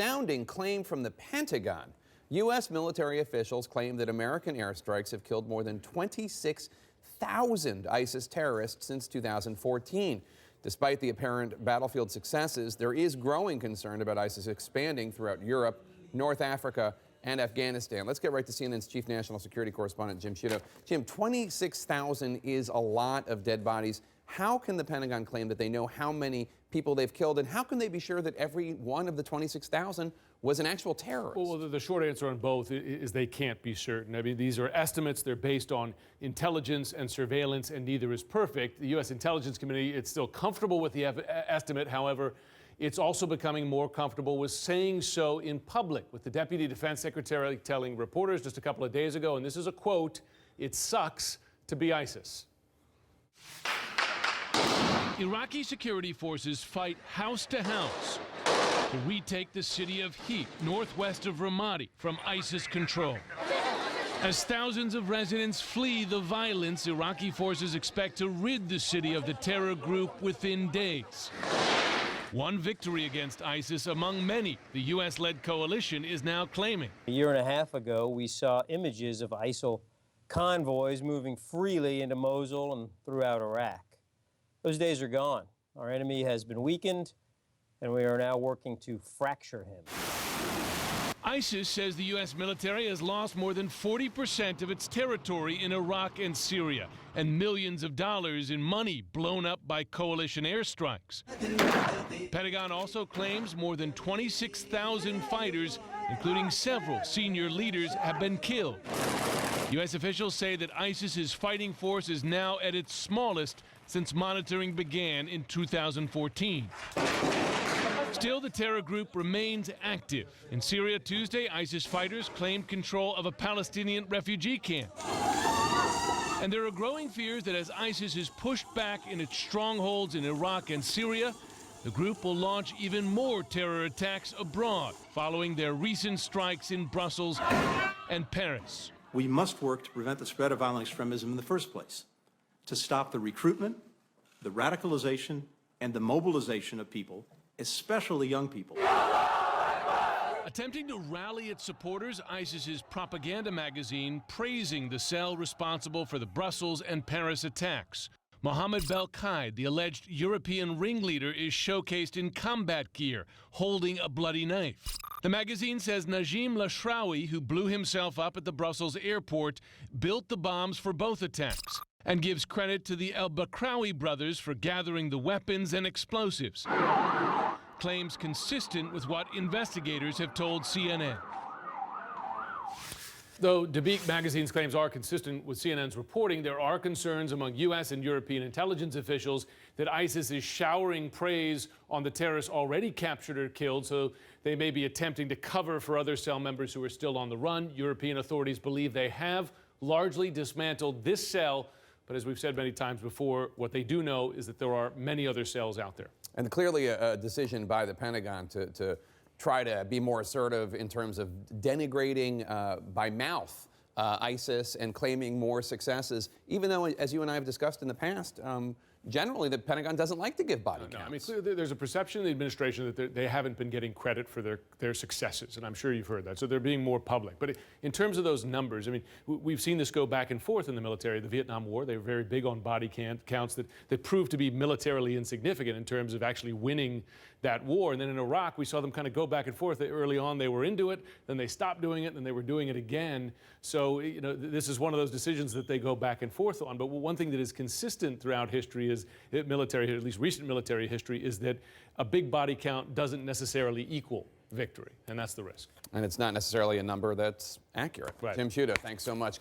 astounding claim from the Pentagon. U.S. military officials claim that American airstrikes have killed more than 26,000 ISIS terrorists since 2014. Despite the apparent battlefield successes, there is growing concern about ISIS expanding throughout Europe, North Africa, and Afghanistan. Let's get right to CNN's chief national security correspondent, Jim Sciutto. Jim, 26,000 is a lot of dead bodies. How can the Pentagon claim that they know how many people they've killed, and how can they be sure that every one of the 26,000 was an actual terrorist? Well, the short answer on both is they can't be certain. I mean, these are estimates. They're based on intelligence and surveillance, and neither is perfect. The U.S. Intelligence Committee, it's still comfortable with the estimate. However, it's also becoming more comfortable with saying so in public, with the Deputy Defense Secretary telling reporters just a couple of days ago, and this is a quote, "It sucks to be ISIS." Iraqi security forces fight house to house to retake the city of Heat, northwest of Ramadi, from ISIS control. As thousands of residents flee the violence, Iraqi forces expect to rid the city of the terror group within days. One victory against ISIS among many the U.S.-led coalition is now claiming. A year and a half ago, we saw images of ISIL convoys moving freely into Mosul and throughout Iraq. Those days are gone. Our enemy has been weakened, and we are now working to fracture him. ISIS says the U.S. military has lost more than 40% of its territory in Iraq and Syria, and millions of dollars in money blown up by coalition airstrikes. Pentagon also claims more than 26,000 fighters, including several senior leaders, have been killed. U.S. officials say that ISIS's fighting force is now at its smallest since monitoring began in 2014. Still, the terror group remains active. In Syria Tuesday, ISIS fighters claimed control of a Palestinian refugee camp. And there are growing fears that as ISIS is pushed back in its strongholds in Iraq and Syria, the group will launch even more terror attacks abroad, following their recent strikes in Brussels and Paris. We must work to prevent the spread of violent extremism in the first place, to stop the recruitment, the radicalization, and the mobilization of people, especially young people. Attempting to rally its supporters, ISIS's propaganda magazine praising the cell responsible for the Brussels and Paris attacks. Mohammed Belkhaid, the alleged European ringleader, is showcased in combat gear, holding a bloody knife. The magazine says Najim Lashrawi, who blew himself up at the Brussels airport, built the bombs for both attacks, and gives credit to the El-Bakrawi brothers for gathering the weapons and explosives. Claims consistent with what investigators have told CNN. Though Dabiq magazine's claims are consistent with CNN's reporting, there are concerns among U.S. and European intelligence officials that ISIS is showering praise on the terrorists already captured or killed, so they may be attempting to cover for other cell members who are still on the run. European authorities believe they have largely dismantled this cell, but as we've said many times before, what they do know is that there are many other cells out there. And clearly a decision by the Pentagon to try to be more assertive in terms of denigrating by mouth ISIS and claiming more successes, even though, as you and I have discussed in the past, generally the Pentagon doesn't like to give body counts. I mean, clearly there's a perception in the administration that they haven't been getting credit for their successes, and I'm sure you've heard that, so they're being more public. But in terms of those numbers, I mean, we've seen this go back and forth in the military. The Vietnam War, they were very big on body counts that proved to be militarily insignificant in terms of actually winning that war. And then in Iraq, we saw them kind of go back and forth. Early on, they were into it, then they stopped doing it, and they were doing it again. So, you know, this is one of those decisions that they go back and forth on. But one thing that is consistent throughout history is military, at least recent military history, is that a big body count doesn't necessarily equal victory, and that's the risk. And it's not necessarily a number that's accurate. Right. Jim Sciutto, thanks so much.